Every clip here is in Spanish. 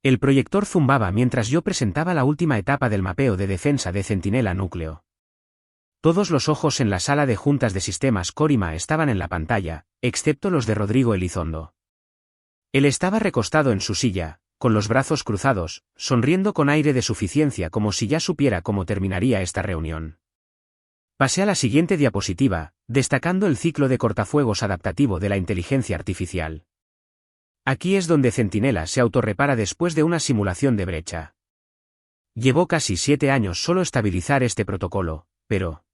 El proyector zumbaba mientras yo presentaba la última etapa del mapeo de defensa de Centinela Núcleo. Todos los ojos en la sala de juntas de sistemas Corima estaban en la pantalla, excepto los de Rodrigo Elizondo. Él estaba recostado en su silla, con los brazos cruzados, sonriendo con aire de suficiencia como si ya supiera cómo terminaría esta reunión. Pasé a la siguiente diapositiva, destacando el ciclo de cortafuegos adaptativo de la inteligencia artificial. Aquí es donde Centinela se autorrepara después de una simulación de brecha. Llevó casi 7 años solo estabilizar este protocolo, pero...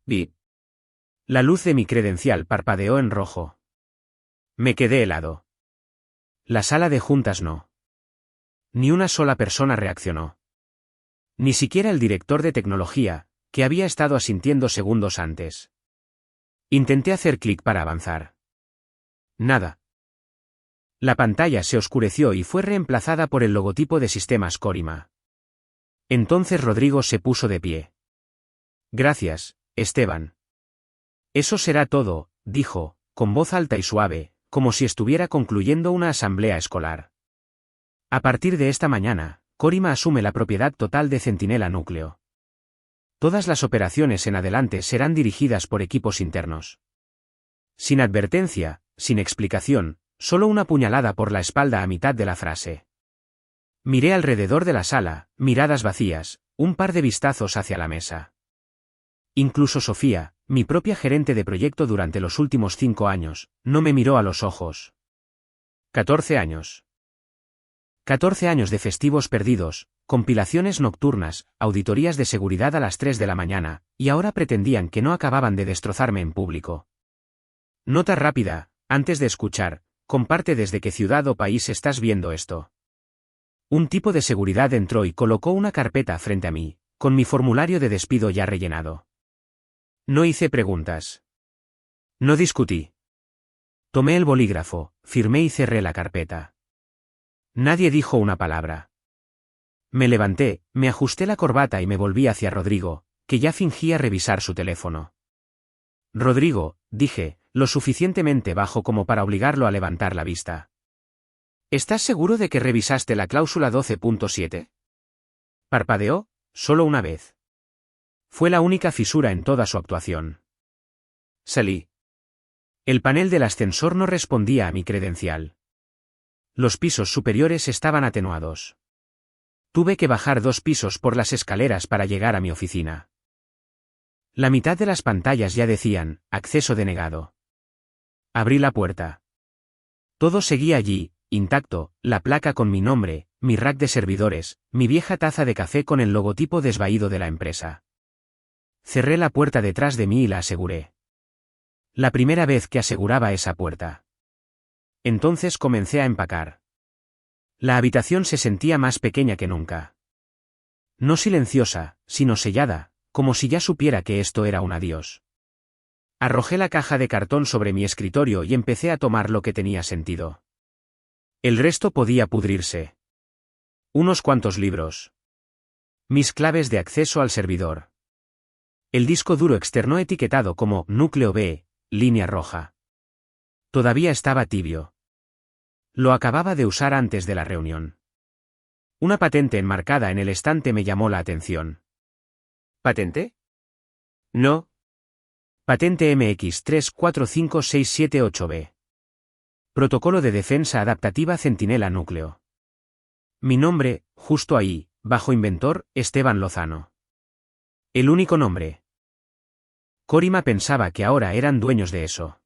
¡Bip! La luz de mi credencial parpadeó en rojo. Me quedé helado. La sala de juntas no. Ni una sola persona reaccionó. Ni siquiera el director de tecnología, que había estado asintiendo segundos antes. Intenté hacer clic para avanzar. Nada. La pantalla se oscureció y fue reemplazada por el logotipo de Sistemas Corima. Entonces Rodrigo se puso de pie. Gracias, Esteban. Eso será todo, dijo, con voz alta y suave, como si estuviera concluyendo una asamblea escolar. A partir de esta mañana, Corima asume la propiedad total de Centinela Núcleo. Todas las operaciones en adelante serán dirigidas por equipos internos. Sin advertencia, sin explicación, solo una puñalada por la espalda a mitad de la frase. Miré alrededor de la sala, miradas vacías, un par de vistazos hacia la mesa. Incluso Sofía, mi propia gerente de proyecto durante los últimos 5 años, no me miró a los ojos. 14 años. 14 años de festivos perdidos, compilaciones nocturnas, auditorías de seguridad a las 3 de la mañana, y ahora pretendían que no acababan de destrozarme en público. Nota rápida, antes de escuchar, comparte desde qué ciudad o país estás viendo esto. Un tipo de seguridad entró y colocó una carpeta frente a mí, con mi formulario de despido ya rellenado. No hice preguntas. No discutí. Tomé el bolígrafo, firmé y cerré la carpeta. Nadie dijo una palabra. Me levanté, me ajusté la corbata y me volví hacia Rodrigo, que ya fingía revisar su teléfono. Rodrigo, dije, lo suficientemente bajo como para obligarlo a levantar la vista. ¿Estás seguro de que revisaste la cláusula 12.7? Parpadeó, solo una vez. Fue la única fisura en toda su actuación. Salí. El panel del ascensor no respondía a mi credencial. Los pisos superiores estaban atenuados. Tuve que bajar 2 pisos por las escaleras para llegar a mi oficina. La mitad de las pantallas ya decían, acceso denegado. Abrí la puerta. Todo seguía allí, intacto, la placa con mi nombre, mi rack de servidores, mi vieja taza de café con el logotipo desvaído de la empresa. Cerré la puerta detrás de mí y la aseguré. La primera vez que aseguraba esa puerta. Entonces comencé a empacar. La habitación se sentía más pequeña que nunca. No silenciosa, sino sellada, como si ya supiera que esto era un adiós. Arrojé la caja de cartón sobre mi escritorio y empecé a tomar lo que tenía sentido. El resto podía pudrirse. Unos cuantos libros. Mis claves de acceso al servidor. El disco duro externo etiquetado como núcleo B, línea roja. Todavía estaba tibio. Lo acababa de usar antes de la reunión. Una patente enmarcada en el estante me llamó la atención. ¿Patente? No. Patente MX345678B. Protocolo de defensa adaptativa Centinela Núcleo. Mi nombre, justo ahí, bajo inventor, Esteban Lozano. El único nombre. Corima pensaba que ahora eran dueños de eso.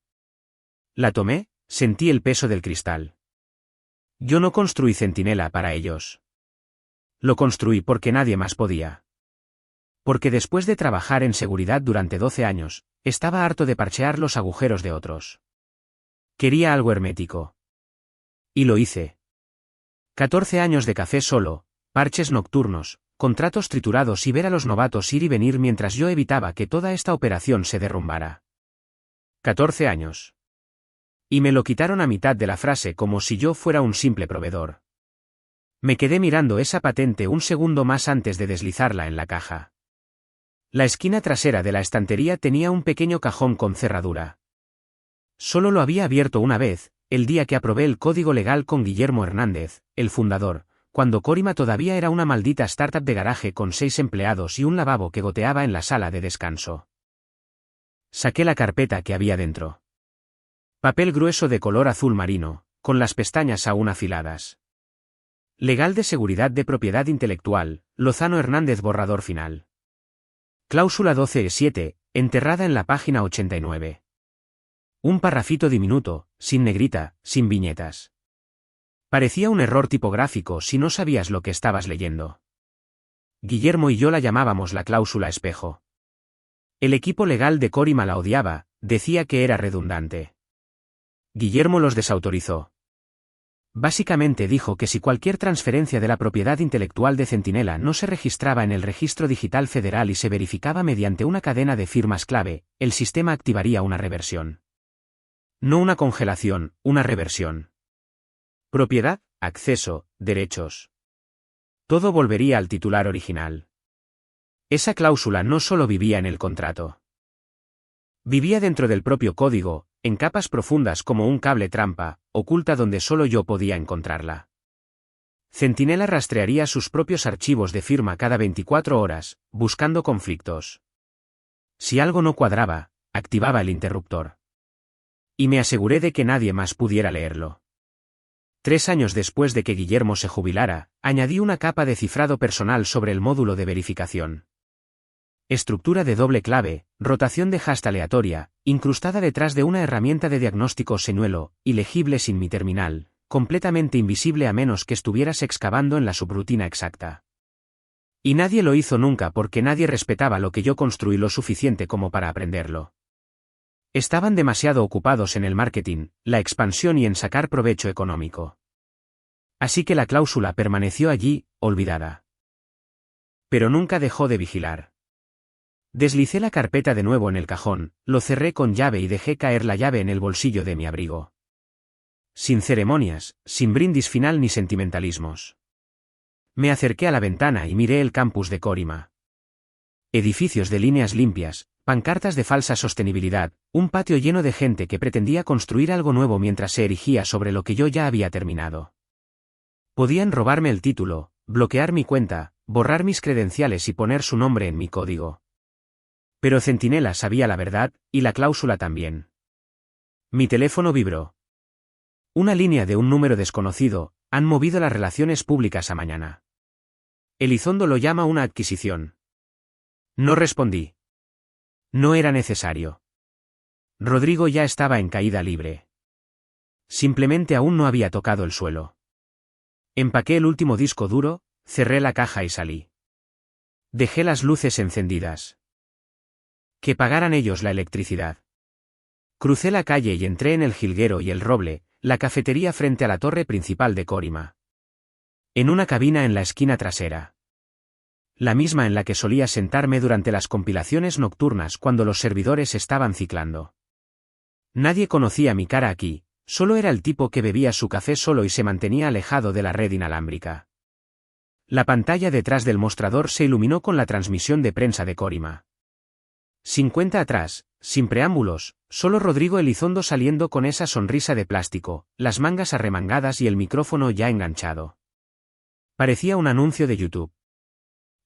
La tomé, sentí el peso del cristal. Yo no construí Centinela para ellos. Lo construí porque nadie más podía. Porque después de trabajar en seguridad durante 12 años, estaba harto de parchear los agujeros de otros. Quería algo hermético. Y lo hice. 14 años de café solo, parches nocturnos, contratos triturados y ver a los novatos ir y venir mientras yo evitaba que toda esta operación se derrumbara. 14 años. Y me lo quitaron a mitad de la frase como si yo fuera un simple proveedor. Me quedé mirando esa patente un segundo más antes de deslizarla en la caja. La esquina trasera de la estantería tenía un pequeño cajón con cerradura. Solo lo había abierto una vez, el día que aprobé el código legal con Guillermo Hernández, el fundador, cuando Corima todavía era una maldita startup de garaje con 6 empleados y un lavabo que goteaba en la sala de descanso. Saqué la carpeta que había dentro. Papel grueso de color azul marino, con las pestañas aún afiladas. Legal de seguridad de propiedad intelectual, Lozano Hernández, borrador final. Cláusula 12.7, enterrada en la página 89. Un parrafito diminuto, sin negrita, sin viñetas. Parecía un error tipográfico si no sabías lo que estabas leyendo. Guillermo y yo la llamábamos la cláusula espejo. El equipo legal de Corima la odiaba, decía que era redundante. Guillermo los desautorizó. Básicamente dijo que si cualquier transferencia de la propiedad intelectual de Centinela no se registraba en el Registro Digital Federal y se verificaba mediante una cadena de firmas clave, el sistema activaría una reversión. No una congelación, una reversión. Propiedad, acceso, derechos. Todo volvería al titular original. Esa cláusula no solo vivía en el contrato. Vivía dentro del propio código, en capas profundas como un cable trampa, oculta donde solo yo podía encontrarla. Centinela rastrearía sus propios archivos de firma cada 24 horas, buscando conflictos. Si algo no cuadraba, activaba el interruptor. Y me aseguré de que nadie más pudiera leerlo. 3 años después de que Guillermo se jubilara, añadí una capa de cifrado personal sobre el módulo de verificación. Estructura de doble clave, rotación de hash aleatoria, incrustada detrás de una herramienta de diagnóstico señuelo, ilegible sin mi terminal, completamente invisible a menos que estuvieras excavando en la subrutina exacta. Y nadie lo hizo nunca porque nadie respetaba lo que yo construí lo suficiente como para aprenderlo. Estaban demasiado ocupados en el marketing, la expansión y en sacar provecho económico. Así que la cláusula permaneció allí, olvidada. Pero nunca dejó de vigilar. Deslicé la carpeta de nuevo en el cajón, lo cerré con llave y dejé caer la llave en el bolsillo de mi abrigo. Sin ceremonias, sin brindis final ni sentimentalismos. Me acerqué a la ventana y miré el campus de Corima. Edificios de líneas limpias, pancartas de falsa sostenibilidad, un patio lleno de gente que pretendía construir algo nuevo mientras se erigía sobre lo que yo ya había terminado. Podían robarme el título, bloquear mi cuenta, borrar mis credenciales y poner su nombre en mi código. Pero Centinela sabía la verdad, y la cláusula también. Mi teléfono vibró. Una línea de un número desconocido, han movido las relaciones públicas a mañana. Elizondo lo llama una adquisición. No respondí. No era necesario. Rodrigo ya estaba en caída libre. Simplemente aún no había tocado el suelo. Empaqué el último disco duro, cerré la caja y salí. Dejé las luces encendidas. Que pagaran ellos la electricidad. Crucé la calle y entré en el Jilguero y el Roble, la cafetería frente a la torre principal de Corima. En una cabina en la esquina trasera. La misma en la que solía sentarme durante las compilaciones nocturnas cuando los servidores estaban ciclando. Nadie conocía mi cara aquí, solo era el tipo que bebía su café solo y se mantenía alejado de la red inalámbrica. La pantalla detrás del mostrador se iluminó con la transmisión de prensa de Corima. 50 atrás, sin preámbulos, solo Rodrigo Elizondo saliendo con esa sonrisa de plástico, las mangas arremangadas y el micrófono ya enganchado. Parecía un anuncio de YouTube.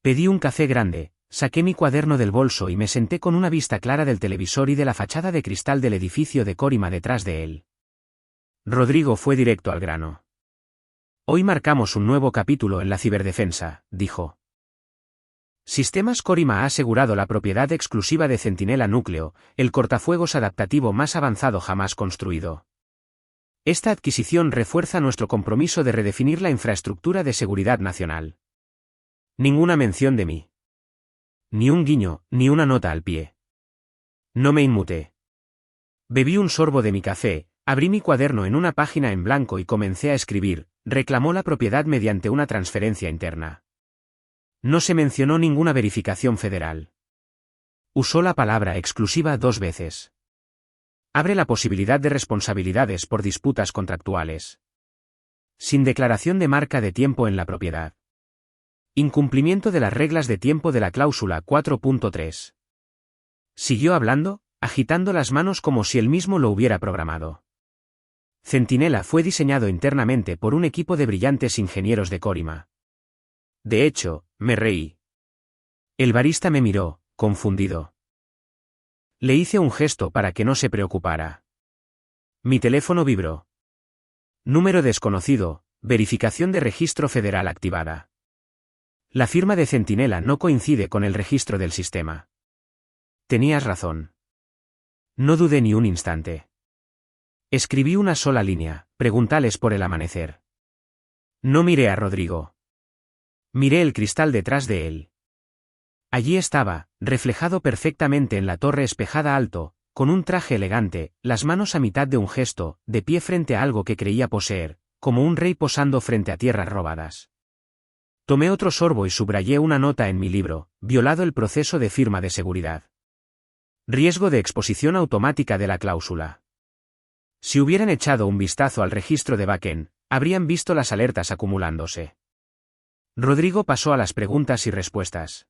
Pedí un café grande, saqué mi cuaderno del bolso y me senté con una vista clara del televisor y de la fachada de cristal del edificio de Corima detrás de él. Rodrigo fue directo al grano. Hoy marcamos un nuevo capítulo en la ciberdefensa, dijo. Sistemas Corima ha asegurado la propiedad exclusiva de Centinela Núcleo, el cortafuegos adaptativo más avanzado jamás construido. Esta adquisición refuerza nuestro compromiso de redefinir la infraestructura de seguridad nacional. Ninguna mención de mí. Ni un guiño, ni una nota al pie. No me inmuté. Bebí un sorbo de mi café, abrí mi cuaderno en una página en blanco y comencé a escribir, reclamó la propiedad mediante una transferencia interna. No se mencionó ninguna verificación federal. Usó la palabra exclusiva 2 veces. Abre la posibilidad de responsabilidades por disputas contractuales. Sin declaración de marca de tiempo en la propiedad. Incumplimiento de las reglas de tiempo de la cláusula 4.3. Siguió hablando, agitando las manos como si él mismo lo hubiera programado. Centinela fue diseñado internamente por un equipo de brillantes ingenieros de Corima. De hecho, me reí. El barista me miró, confundido. Le hice un gesto para que no se preocupara. Mi teléfono vibró. Número desconocido, verificación de registro federal activada. La firma de Centinela no coincide con el registro del sistema. Tenías razón. No dudé ni un instante. Escribí una sola línea, pregúntales por el amanecer. No miré a Rodrigo. Miré el cristal detrás de él. Allí estaba, reflejado perfectamente en la torre espejada alto, con un traje elegante, las manos a mitad de un gesto, de pie frente a algo que creía poseer, como un rey posando frente a tierras robadas. Tomé otro sorbo y subrayé una nota en mi libro, violado el proceso de firma de seguridad. Riesgo de exposición automática de la cláusula. Si hubieran echado un vistazo al registro de backend, habrían visto las alertas acumulándose. Rodrigo pasó a las preguntas y respuestas.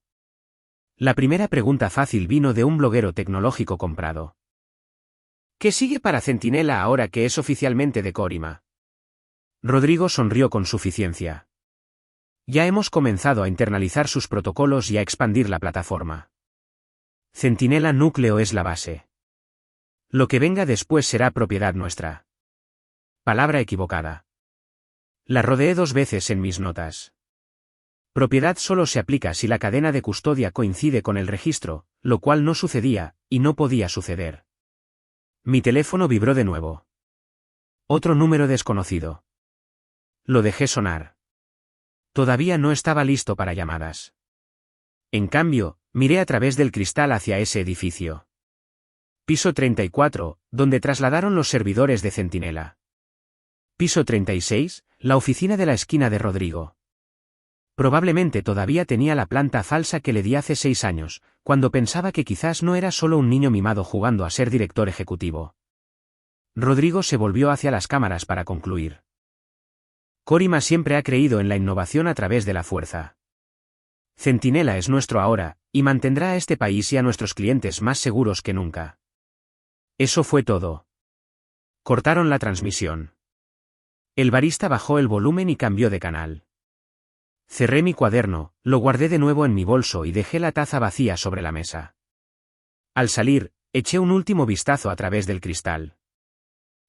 La primera pregunta fácil vino de un bloguero tecnológico comprado. ¿Qué sigue para Centinela ahora que es oficialmente de Corima? Rodrigo sonrió con suficiencia. Ya hemos comenzado a internalizar sus protocolos y a expandir la plataforma. Centinela Núcleo es la base. Lo que venga después será propiedad nuestra. Palabra equivocada. La rodeé 2 veces en mis notas. Propiedad solo se aplica si la cadena de custodia coincide con el registro, lo cual no sucedía, y no podía suceder. Mi teléfono vibró de nuevo. Otro número desconocido. Lo dejé sonar. Todavía no estaba listo para llamadas. En cambio, miré a través del cristal hacia ese edificio. Piso 34, donde trasladaron los servidores de Centinela. Piso 36, la oficina de la esquina de Rodrigo. Probablemente todavía tenía la planta falsa que le di hace 6 años, cuando pensaba que quizás no era solo un niño mimado jugando a ser director ejecutivo. Rodrigo se volvió hacia las cámaras para concluir. Corima siempre ha creído en la innovación a través de la fuerza. Centinela es nuestro ahora, y mantendrá a este país y a nuestros clientes más seguros que nunca. Eso fue todo. Cortaron la transmisión. El barista bajó el volumen y cambió de canal. Cerré mi cuaderno, lo guardé de nuevo en mi bolso y dejé la taza vacía sobre la mesa. Al salir, eché un último vistazo a través del cristal.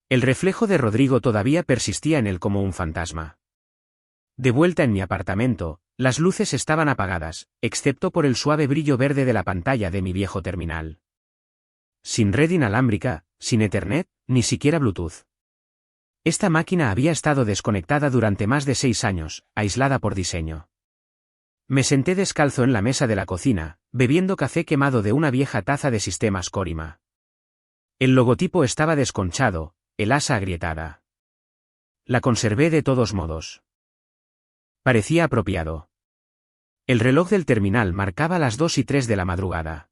El reflejo de Rodrigo todavía persistía en él como un fantasma. De vuelta en mi apartamento, las luces estaban apagadas, excepto por el suave brillo verde de la pantalla de mi viejo terminal. Sin red inalámbrica, sin Ethernet, ni siquiera Bluetooth. Esta máquina había estado desconectada durante más de 6 años, aislada por diseño. Me senté descalzo en la mesa de la cocina, bebiendo café quemado de una vieja taza de sistemas Corima. El logotipo estaba desconchado, el asa agrietada. La conservé de todos modos. Parecía apropiado. El reloj del terminal marcaba las 2:03 de la madrugada.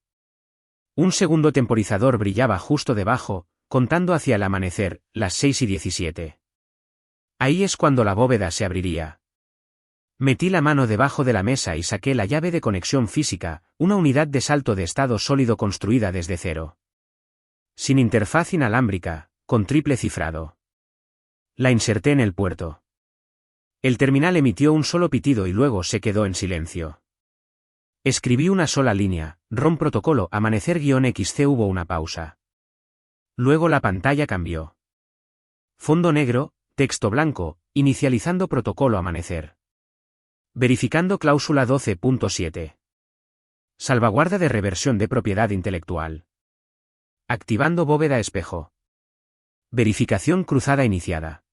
Un segundo temporizador brillaba justo debajo, contando hacia el amanecer, las 6:17. Ahí es cuando la bóveda se abriría. Metí la mano debajo de la mesa y saqué la llave de conexión física, una unidad de salto de estado sólido construida desde cero. Sin interfaz inalámbrica, con triple cifrado. La inserté en el puerto. El terminal emitió un solo pitido y luego se quedó en silencio. Escribí una sola línea, ROM protocolo amanecer-XC. Hubo una pausa. Luego la pantalla cambió. Fondo negro, texto blanco, inicializando protocolo amanecer. Verificando cláusula 12.7. Salvaguarda de reversión de propiedad intelectual. Activando bóveda espejo. Verificación cruzada iniciada.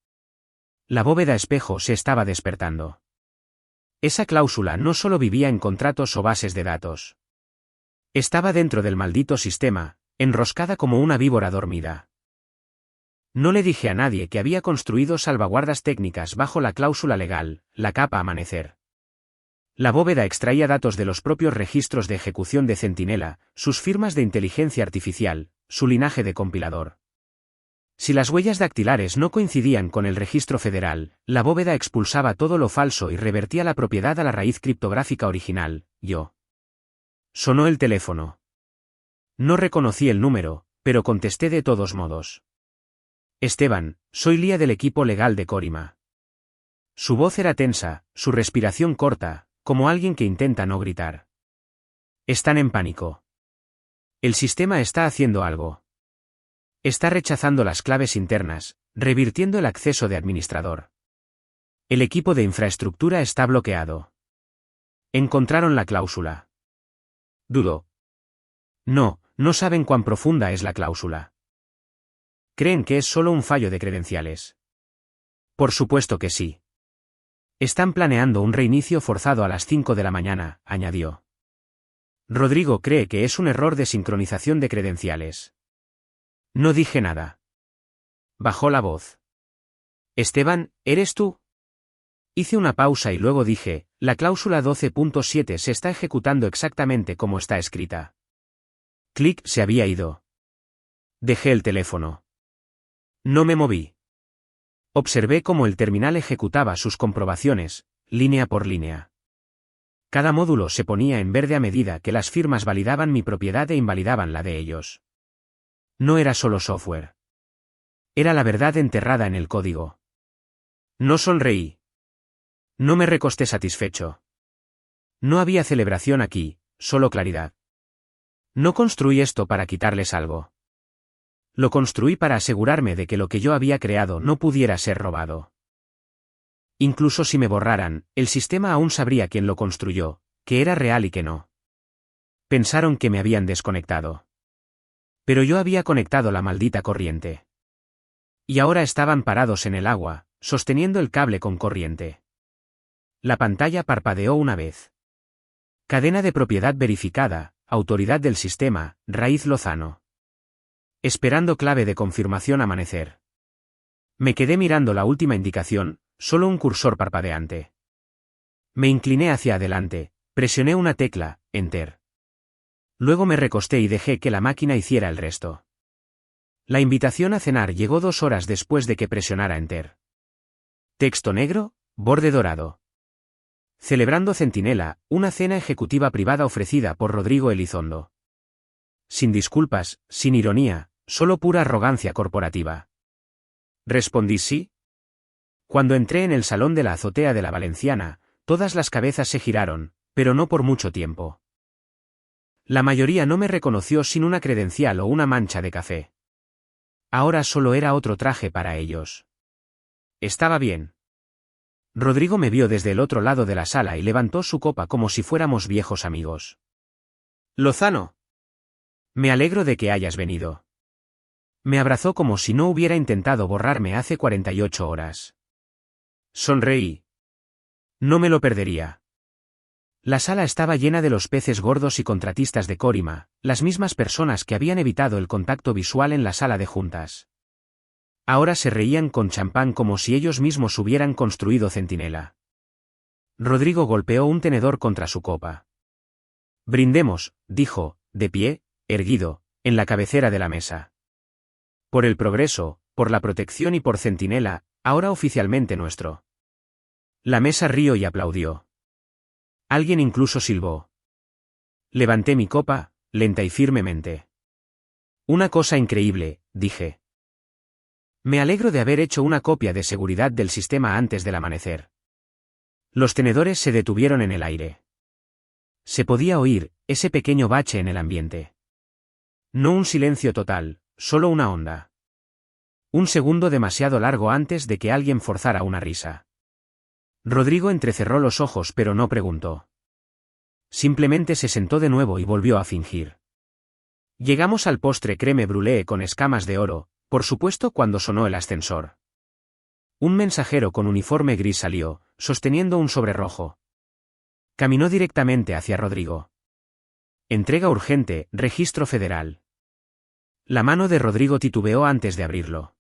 La bóveda espejo se estaba despertando. Esa cláusula no solo vivía en contratos o bases de datos. Estaba dentro del maldito sistema, enroscada como una víbora dormida. No le dije a nadie que había construido salvaguardas técnicas bajo la cláusula legal, la capa amanecer. La bóveda extraía datos de los propios registros de ejecución de Centinela, sus firmas de inteligencia artificial, su linaje de compilador. Si las huellas dactilares no coincidían con el registro federal, la bóveda expulsaba todo lo falso y revertía la propiedad a la raíz criptográfica original, yo. Sonó el teléfono. No reconocí el número, pero contesté de todos modos. Esteban, soy Lía del equipo legal de Corima. Su voz era tensa, su respiración corta, como alguien que intenta no gritar. Están en pánico. El sistema está haciendo algo. Está rechazando las claves internas, revirtiendo el acceso de administrador. El equipo de infraestructura está bloqueado. Encontraron la cláusula. Dudo. No, no saben cuán profunda es la cláusula. ¿Creen que es solo un fallo de credenciales? Por supuesto que sí. Están planeando un reinicio forzado a las 5 de la mañana, añadió. Rodrigo cree que es un error de sincronización de credenciales. No dije nada. Bajó la voz. Esteban, ¿eres tú? Hice una pausa y luego dije, la cláusula 12.7 se está ejecutando exactamente como está escrita. Clic se había ido. Dejé el teléfono. No me moví. Observé cómo el terminal ejecutaba sus comprobaciones, línea por línea. Cada módulo se ponía en verde a medida que las firmas validaban mi propiedad e invalidaban la de ellos. No era solo software. Era la verdad enterrada en el código. No sonreí. No me recosté satisfecho. No había celebración aquí, solo claridad. No construí esto para quitarles algo. Lo construí para asegurarme de que lo que yo había creado no pudiera ser robado. Incluso si me borraran, el sistema aún sabría quién lo construyó, que era real y que no. Pensaron que me habían desconectado. Pero yo había conectado la maldita corriente. Y ahora estaban parados en el agua, sosteniendo el cable con corriente. La pantalla parpadeó una vez. Cadena de propiedad verificada, autoridad del sistema, Raíz Lozano. Esperando clave de confirmación amanecer. Me quedé mirando la última indicación, solo un cursor parpadeante. Me incliné hacia adelante, presioné una tecla, Enter. Luego me recosté y dejé que la máquina hiciera el resto. La invitación a cenar llegó 2 horas después de que presionara Enter. Texto negro, borde dorado. Celebrando Centinela, una cena ejecutiva privada ofrecida por Rodrigo Elizondo. Sin disculpas, sin ironía, solo pura arrogancia corporativa. Respondí sí. Cuando entré en el salón de la azotea de la Valenciana, todas las cabezas se giraron, pero no por mucho tiempo. La mayoría no me reconoció sin una credencial o una mancha de café. Ahora solo era otro traje para ellos. Estaba bien. Rodrigo me vio desde el otro lado de la sala y levantó su copa como si fuéramos viejos amigos. Lozano. Me alegro de que hayas venido. Me abrazó como si no hubiera intentado borrarme hace 48 horas. Sonreí. No me lo perdería. La sala estaba llena de los peces gordos y contratistas de Corima, las mismas personas que habían evitado el contacto visual en la sala de juntas. Ahora se reían con champán como si ellos mismos hubieran construido Centinela. Rodrigo golpeó un tenedor contra su copa. Brindemos, dijo, de pie, erguido, en la cabecera de la mesa. Por el progreso, por la protección y por Centinela, ahora oficialmente nuestro. La mesa rió y aplaudió. Alguien incluso silbó. Levanté mi copa, lenta y firmemente. Una cosa increíble, dije. Me alegro de haber hecho una copia de seguridad del sistema antes del amanecer. Los tenedores se detuvieron en el aire. Se podía oír, ese pequeño bache en el ambiente. No un silencio total, solo una onda. Un segundo demasiado largo antes de que alguien forzara una risa. Rodrigo entrecerró los ojos pero no preguntó. Simplemente se sentó de nuevo y volvió a fingir. Llegamos al postre crème brûlée con escamas de oro, por supuesto cuando sonó el ascensor. Un mensajero con uniforme gris salió, sosteniendo un sobre rojo. Caminó directamente hacia Rodrigo. Entrega urgente, registro federal. La mano de Rodrigo titubeó antes de abrirlo.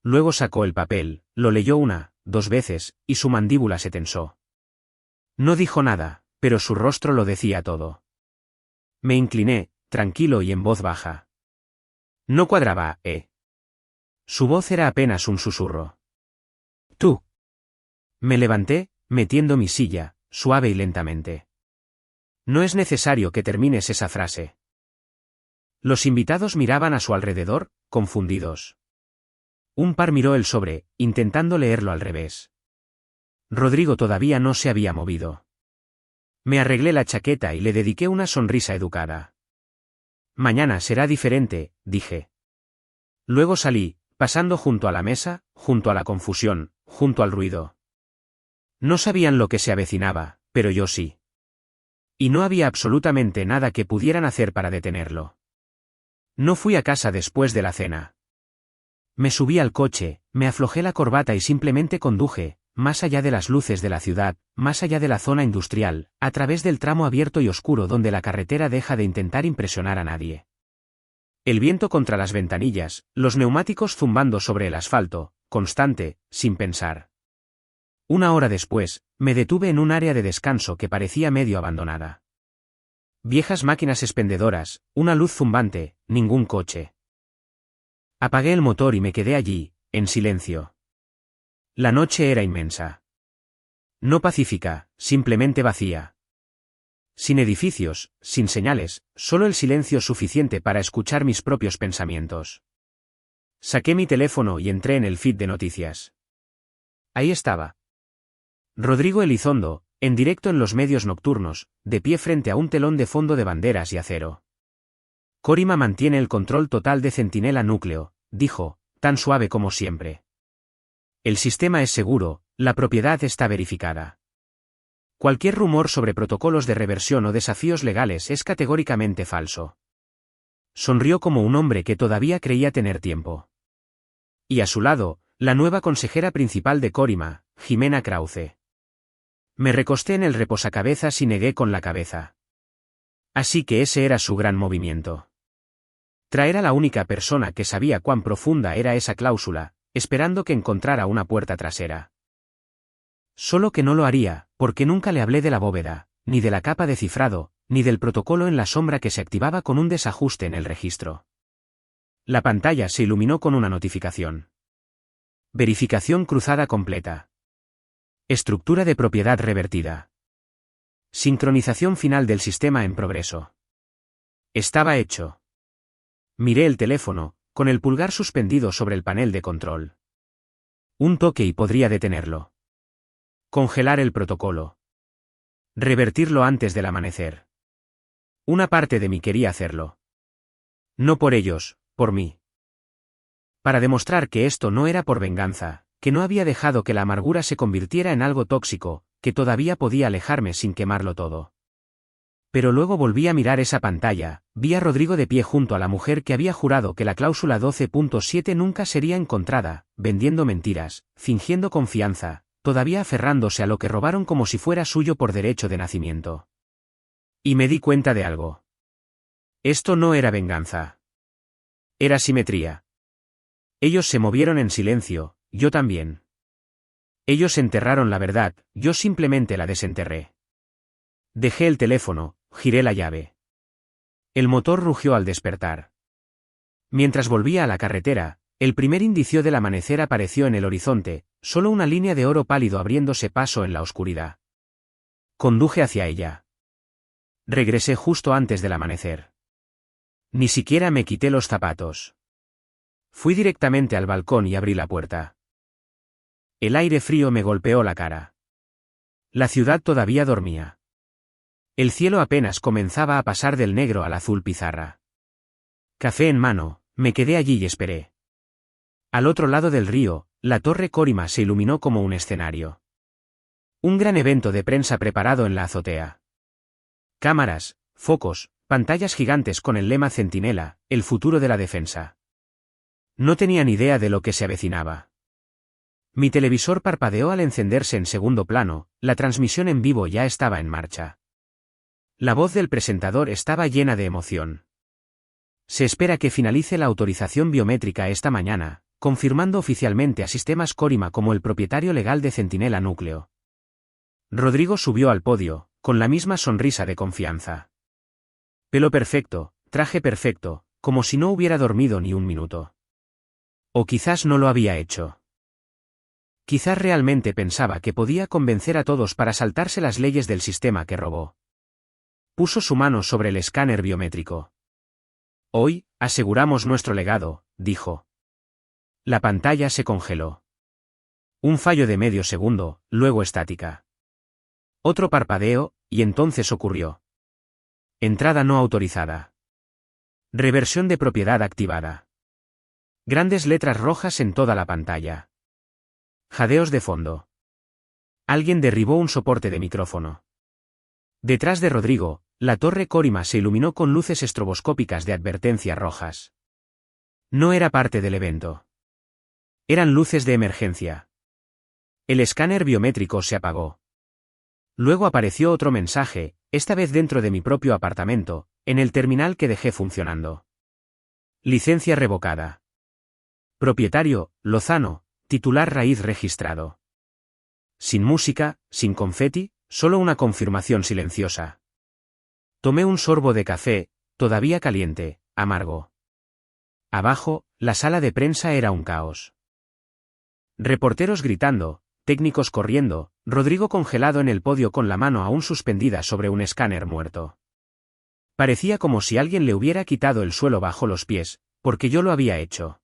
Luego sacó el papel, lo leyó 1, 2 veces, y su mandíbula se tensó. No dijo nada, pero su rostro lo decía todo. Me incliné, tranquilo y en voz baja. No cuadraba, ¿eh? Su voz era apenas un susurro. Tú. Me levanté, metiendo mi silla, suave y lentamente. No es necesario que termines esa frase. Los invitados miraban a su alrededor, confundidos. Un par miró el sobre, intentando leerlo al revés. Rodrigo todavía no se había movido. Me arreglé la chaqueta y le dediqué una sonrisa educada. Mañana será diferente, dije. Luego salí, pasando junto a la mesa, junto a la confusión, junto al ruido. No sabían lo que se avecinaba, pero yo sí. Y no había absolutamente nada que pudieran hacer para detenerlo. No fui a casa después de la cena. Me subí al coche, me aflojé la corbata y simplemente conduje, más allá de las luces de la ciudad, más allá de la zona industrial, a través del tramo abierto y oscuro donde la carretera deja de intentar impresionar a nadie. El viento contra las ventanillas, los neumáticos zumbando sobre el asfalto, constante, sin pensar. Una hora después, me detuve en un área de descanso que parecía medio abandonada. Viejas máquinas expendedoras, una luz zumbante, ningún coche. Apagué el motor y me quedé allí, en silencio. La noche era inmensa. No pacífica, simplemente vacía. Sin edificios, sin señales, solo el silencio suficiente para escuchar mis propios pensamientos. Saqué mi teléfono y entré en el feed de noticias. Ahí estaba. Rodrigo Elizondo, en directo en los medios nocturnos, de pie frente a un telón de fondo de banderas y acero. Corima mantiene el control total de Centinela Núcleo, dijo, tan suave como siempre. El sistema es seguro, la propiedad está verificada. Cualquier rumor sobre protocolos de reversión o desafíos legales es categóricamente falso. Sonrió como un hombre que todavía creía tener tiempo. Y a su lado, la nueva consejera principal de Corima, Jimena Krause. Me recosté en el reposacabezas y negué con la cabeza. Así que ese era su gran movimiento. Traer a la única persona que sabía cuán profunda era esa cláusula, esperando que encontrara una puerta trasera. Solo que no lo haría, porque nunca le hablé de la bóveda, ni de la capa de cifrado, ni del protocolo en la sombra que se activaba con un desajuste en el registro. La pantalla se iluminó con una notificación. Verificación cruzada completa. Estructura de propiedad revertida. Sincronización final del sistema en progreso. Estaba hecho. Miré el teléfono, con el pulgar suspendido sobre el panel de control. Un toque y podría detenerlo. Congelar el protocolo. Revertirlo antes del amanecer. Una parte de mí quería hacerlo. No por ellos, por mí. Para demostrar que esto no era por venganza, que no había dejado que la amargura se convirtiera en algo tóxico, que todavía podía alejarme sin quemarlo todo. Pero luego volví a mirar esa pantalla, vi a Rodrigo de pie junto a la mujer que había jurado que la cláusula 12.7 nunca sería encontrada, vendiendo mentiras, fingiendo confianza, todavía aferrándose a lo que robaron como si fuera suyo por derecho de nacimiento. Y me di cuenta de algo. Esto no era venganza. Era simetría. Ellos se movieron en silencio, yo también. Ellos enterraron la verdad, yo simplemente la desenterré. Dejé el teléfono, giré la llave. El motor rugió al despertar. Mientras volvía a la carretera, el primer indicio del amanecer apareció en el horizonte, solo una línea de oro pálido abriéndose paso en la oscuridad. Conduje hacia ella. Regresé justo antes del amanecer. Ni siquiera me quité los zapatos. Fui directamente al balcón y abrí la puerta. El aire frío me golpeó la cara. La ciudad todavía dormía. El cielo apenas comenzaba a pasar del negro al azul pizarra. Café en mano, me quedé allí y esperé. Al otro lado del río, la torre Corima se iluminó como un escenario. Un gran evento de prensa preparado en la azotea. Cámaras, focos, pantallas gigantes con el lema Centinela, el futuro de la defensa. No tenía ni idea de lo que se avecinaba. Mi televisor parpadeó al encenderse en segundo plano, la transmisión en vivo ya estaba en marcha. La voz del presentador estaba llena de emoción. Se espera que finalice la autorización biométrica esta mañana, confirmando oficialmente a Sistemas Corima como el propietario legal de Centinela Núcleo. Rodrigo subió al podio, con la misma sonrisa de confianza. Pelo perfecto, traje perfecto, como si no hubiera dormido ni un minuto. O quizás no lo había hecho. Quizás realmente pensaba que podía convencer a todos para saltarse las leyes del sistema que robó. Puso su mano sobre el escáner biométrico. Hoy, aseguramos nuestro legado, dijo. La pantalla se congeló. Un fallo de medio segundo, luego estática. Otro parpadeo, y entonces ocurrió. Entrada no autorizada. Reversión de propiedad activada. Grandes letras rojas en toda la pantalla. Jadeos de fondo. Alguien derribó un soporte de micrófono. Detrás de Rodrigo, la torre Corima se iluminó con luces estroboscópicas de advertencias rojas. No era parte del evento. Eran luces de emergencia. El escáner biométrico se apagó. Luego apareció otro mensaje, esta vez dentro de mi propio apartamento, en el terminal que dejé funcionando. Licencia revocada. Propietario, Lozano, titular raíz registrado. Sin música, sin confeti, solo una confirmación silenciosa. Tomé un sorbo de café, todavía caliente, amargo. Abajo, la sala de prensa era un caos. Reporteros gritando, técnicos corriendo, Rodrigo congelado en el podio con la mano aún suspendida sobre un escáner muerto. Parecía como si alguien le hubiera quitado el suelo bajo los pies, porque yo lo había hecho.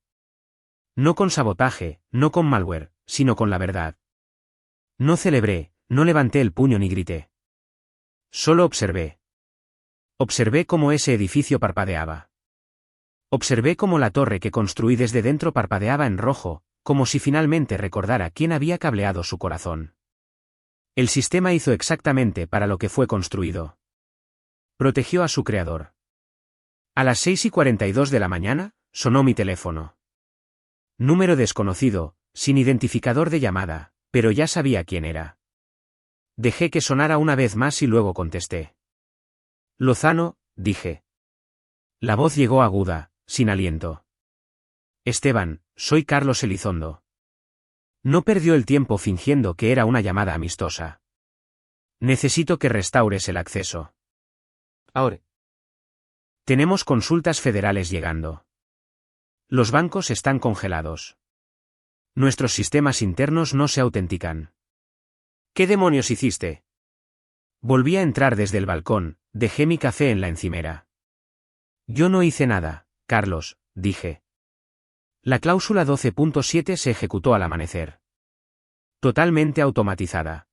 No con sabotaje, no con malware, sino con la verdad. No celebré, no levanté el puño ni grité. Solo observé. Observé cómo ese edificio parpadeaba. Observé cómo la torre que construí desde dentro parpadeaba en rojo, como si finalmente recordara quién había cableado su corazón. El sistema hizo exactamente para lo que fue construido. Protegió a su creador. A las 6:42 de la mañana, sonó mi teléfono. Número desconocido, sin identificador de llamada, pero ya sabía quién era. Dejé que sonara una vez más y luego contesté. Lozano, dije. La voz llegó aguda, sin aliento. Esteban, soy Carlos Elizondo. No perdió el tiempo fingiendo que era una llamada amistosa. Necesito que restaures el acceso. Ahora. Tenemos consultas federales llegando. Los bancos están congelados. Nuestros sistemas internos no se autentican. ¿Qué demonios hiciste? Volví a entrar desde el balcón, dejé mi café en la encimera. Yo no hice nada, Carlos, dije. La cláusula 12.7 se ejecutó al amanecer. Totalmente automatizada.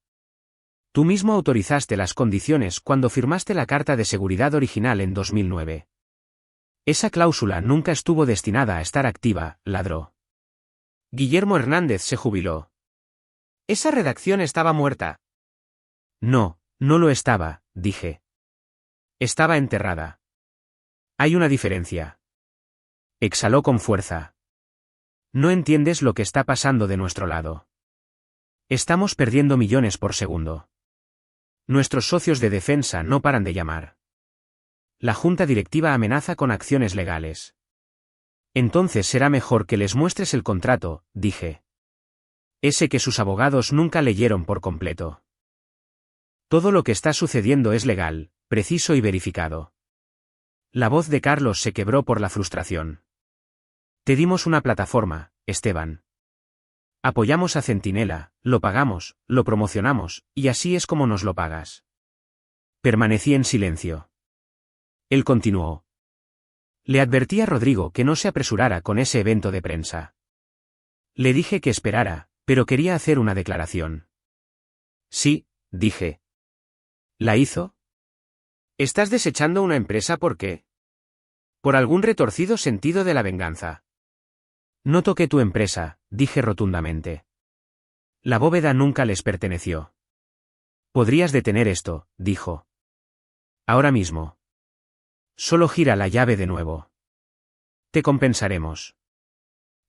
Tú mismo autorizaste las condiciones cuando firmaste la carta de seguridad original en 2009. Esa cláusula nunca estuvo destinada a estar activa, ladró. Guillermo Hernández se jubiló. Esa redacción estaba muerta. No, no lo estaba, dije. Estaba enterrada. Hay una diferencia. Exhaló con fuerza. No entiendes lo que está pasando de nuestro lado. Estamos perdiendo millones por segundo. Nuestros socios de defensa no paran de llamar. La junta directiva amenaza con acciones legales. Entonces será mejor que les muestres el contrato, dije. Ese que sus abogados nunca leyeron por completo. Todo lo que está sucediendo es legal, preciso y verificado. La voz de Carlos se quebró por la frustración. Te dimos una plataforma, Esteban. Apoyamos a Centinela, lo pagamos, lo promocionamos, y así es como nos lo pagas. Permanecí en silencio. Él continuó. Le advertí a Rodrigo que no se apresurara con ese evento de prensa. Le dije que esperara, pero quería hacer una declaración. Sí, dije. ¿La hizo? ¿Estás desechando una empresa por qué? Por algún retorcido sentido de la venganza. No toqué tu empresa, dije rotundamente. La bóveda nunca les perteneció. Podrías detener esto, dijo. Ahora mismo. Solo gira la llave de nuevo. Te compensaremos.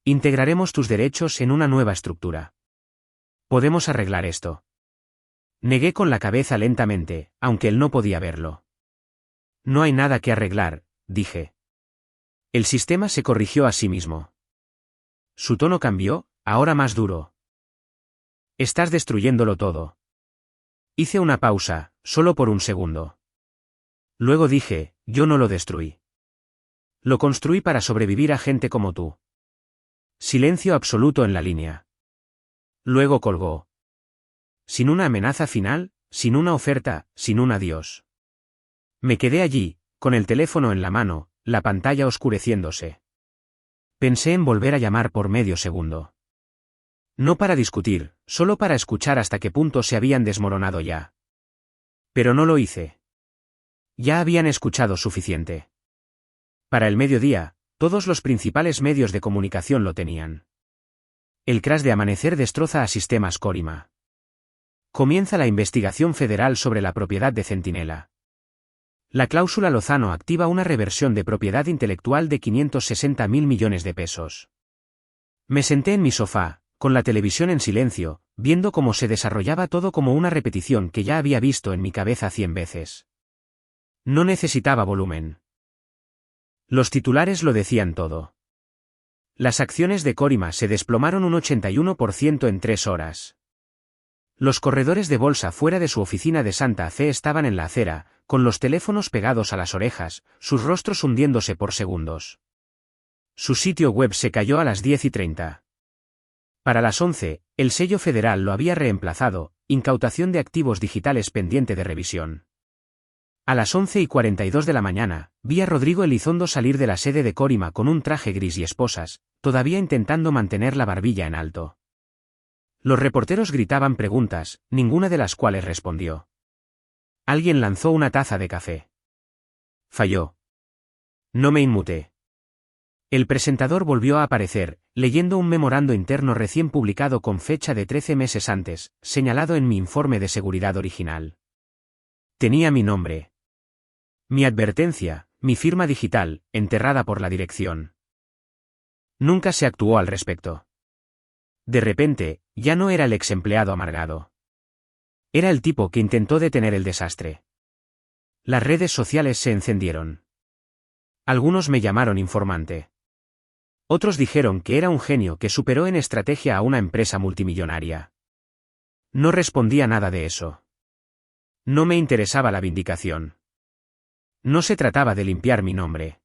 Integraremos tus derechos en una nueva estructura. Podemos arreglar esto. Negué con la cabeza lentamente, aunque él no podía verlo. No hay nada que arreglar, dije. El sistema se corrigió a sí mismo. Su tono cambió, ahora más duro. Estás destruyéndolo todo. Hice una pausa, solo por un segundo. Luego dije, yo no lo destruí. Lo construí para sobrevivir a gente como tú. Silencio absoluto en la línea. Luego colgó. Sin una amenaza final, sin una oferta, sin un adiós. Me quedé allí, con el teléfono en la mano, la pantalla oscureciéndose. Pensé en volver a llamar por medio segundo. No para discutir, solo para escuchar hasta qué punto se habían desmoronado ya. Pero no lo hice. Ya habían escuchado suficiente. Para el mediodía, todos los principales medios de comunicación lo tenían. El crash de Amanecer destroza a sistemas Corima. Comienza la investigación federal sobre la propiedad de Centinela. La cláusula Lozano activa una reversión de propiedad intelectual de 560.000 millones de pesos. Me senté en mi sofá, con la televisión en silencio, viendo cómo se desarrollaba todo como una repetición que ya había visto en mi cabeza 100 veces. No necesitaba volumen. Los titulares lo decían todo. Las acciones de Corima se desplomaron un 81% en 3 horas. Los corredores de bolsa fuera de su oficina de Santa Fe estaban en la acera, con los teléfonos pegados a las orejas, sus rostros hundiéndose por segundos. Su sitio web se cayó a las 10:30. Para las 11, el sello federal lo había reemplazado, incautación de activos digitales pendiente de revisión. A las 11:42 de la mañana, vi a Rodrigo Elizondo salir de la sede de Corima con un traje gris y esposas, todavía intentando mantener la barbilla en alto. Los reporteros gritaban preguntas, ninguna de las cuales respondió. Alguien lanzó una taza de café. Falló. No me inmuté. El presentador volvió a aparecer, leyendo un memorando interno recién publicado con fecha de 13 meses antes, señalado en mi informe de seguridad original. Tenía mi nombre. Mi advertencia, mi firma digital, enterrada por la dirección. Nunca se actuó al respecto. De repente, ya no era el ex empleado amargado. Era el tipo que intentó detener el desastre. Las redes sociales se encendieron. Algunos me llamaron informante. Otros dijeron que era un genio que superó en estrategia a una empresa multimillonaria. No respondía nada de eso. No me interesaba la vindicación. No se trataba de limpiar mi nombre.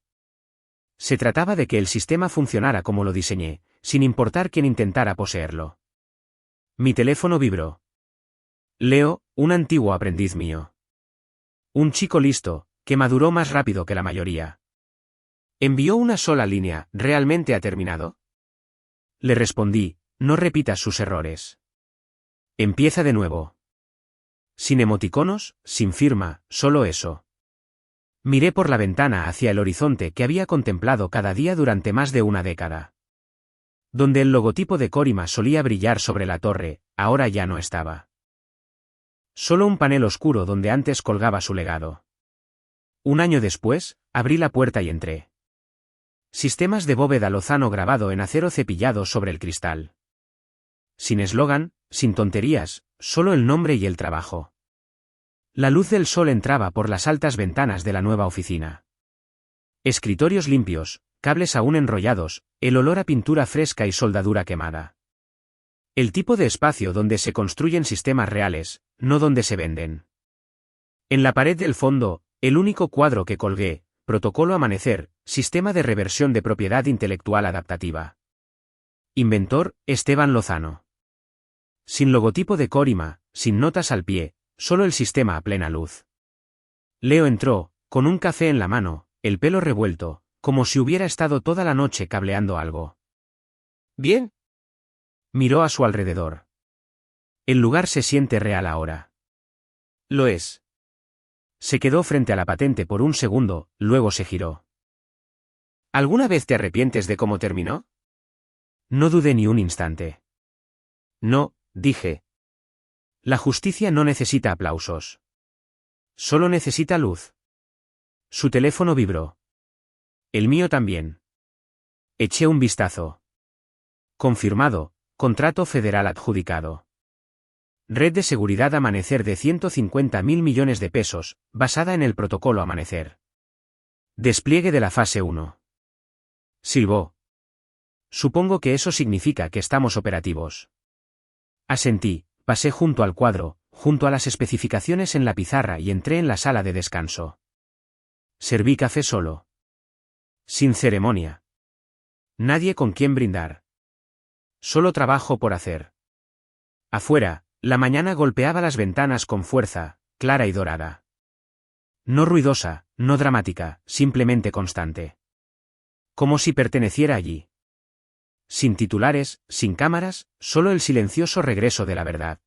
Se trataba de que el sistema funcionara como lo diseñé, sin importar quién intentara poseerlo. Mi teléfono vibró. Leo, un antiguo aprendiz mío. Un chico listo, que maduró más rápido que la mayoría. Envió una sola línea, ¿realmente ha terminado? Le respondí, no repitas sus errores. Empieza de nuevo. Sin emoticonos, sin firma, solo eso. Miré por la ventana hacia el horizonte que había contemplado cada día durante más de una década. Donde el logotipo de Corima solía brillar sobre la torre, ahora ya no estaba. Solo un panel oscuro donde antes colgaba su legado. Un año después, abrí la puerta y entré. Sistemas de bóveda Lozano grabado en acero cepillado sobre el cristal. Sin eslogan, sin tonterías, solo el nombre y el trabajo. La luz del sol entraba por las altas ventanas de la nueva oficina. Escritorios limpios, cables aún enrollados, el olor a pintura fresca y soldadura quemada. El tipo de espacio donde se construyen sistemas reales, no donde se venden. En la pared del fondo, el único cuadro que colgué, Protocolo Amanecer, Sistema de Reversión de Propiedad Intelectual Adaptativa. Inventor, Esteban Lozano. Sin logotipo de Corima, sin notas al pie, solo el sistema a plena luz. Leo entró, con un café en la mano, el pelo revuelto, como si hubiera estado toda la noche cableando algo. ¿Bien? Miró a su alrededor. El lugar se siente real ahora. Lo es. Se quedó frente a la patente por un segundo, luego se giró. ¿Alguna vez te arrepientes de cómo terminó? No dudé ni un instante. No, dije. La justicia no necesita aplausos. Solo necesita luz. Su teléfono vibró. El mío también. Eché un vistazo. Confirmado, contrato federal adjudicado. Red de seguridad Amanecer de 150.000 millones de pesos, basada en el protocolo Amanecer. Despliegue de la fase 1. Silbó. Supongo que eso significa que estamos operativos. Asentí, pasé junto al cuadro, junto a las especificaciones en la pizarra y entré en la sala de descanso. Serví café solo. Sin ceremonia. Nadie con quien brindar. Solo trabajo por hacer. Afuera, la mañana golpeaba las ventanas con fuerza, clara y dorada. No ruidosa, no dramática, simplemente constante. Como si perteneciera allí. sin titulares, sin cámaras, solo el silencioso regreso de la verdad.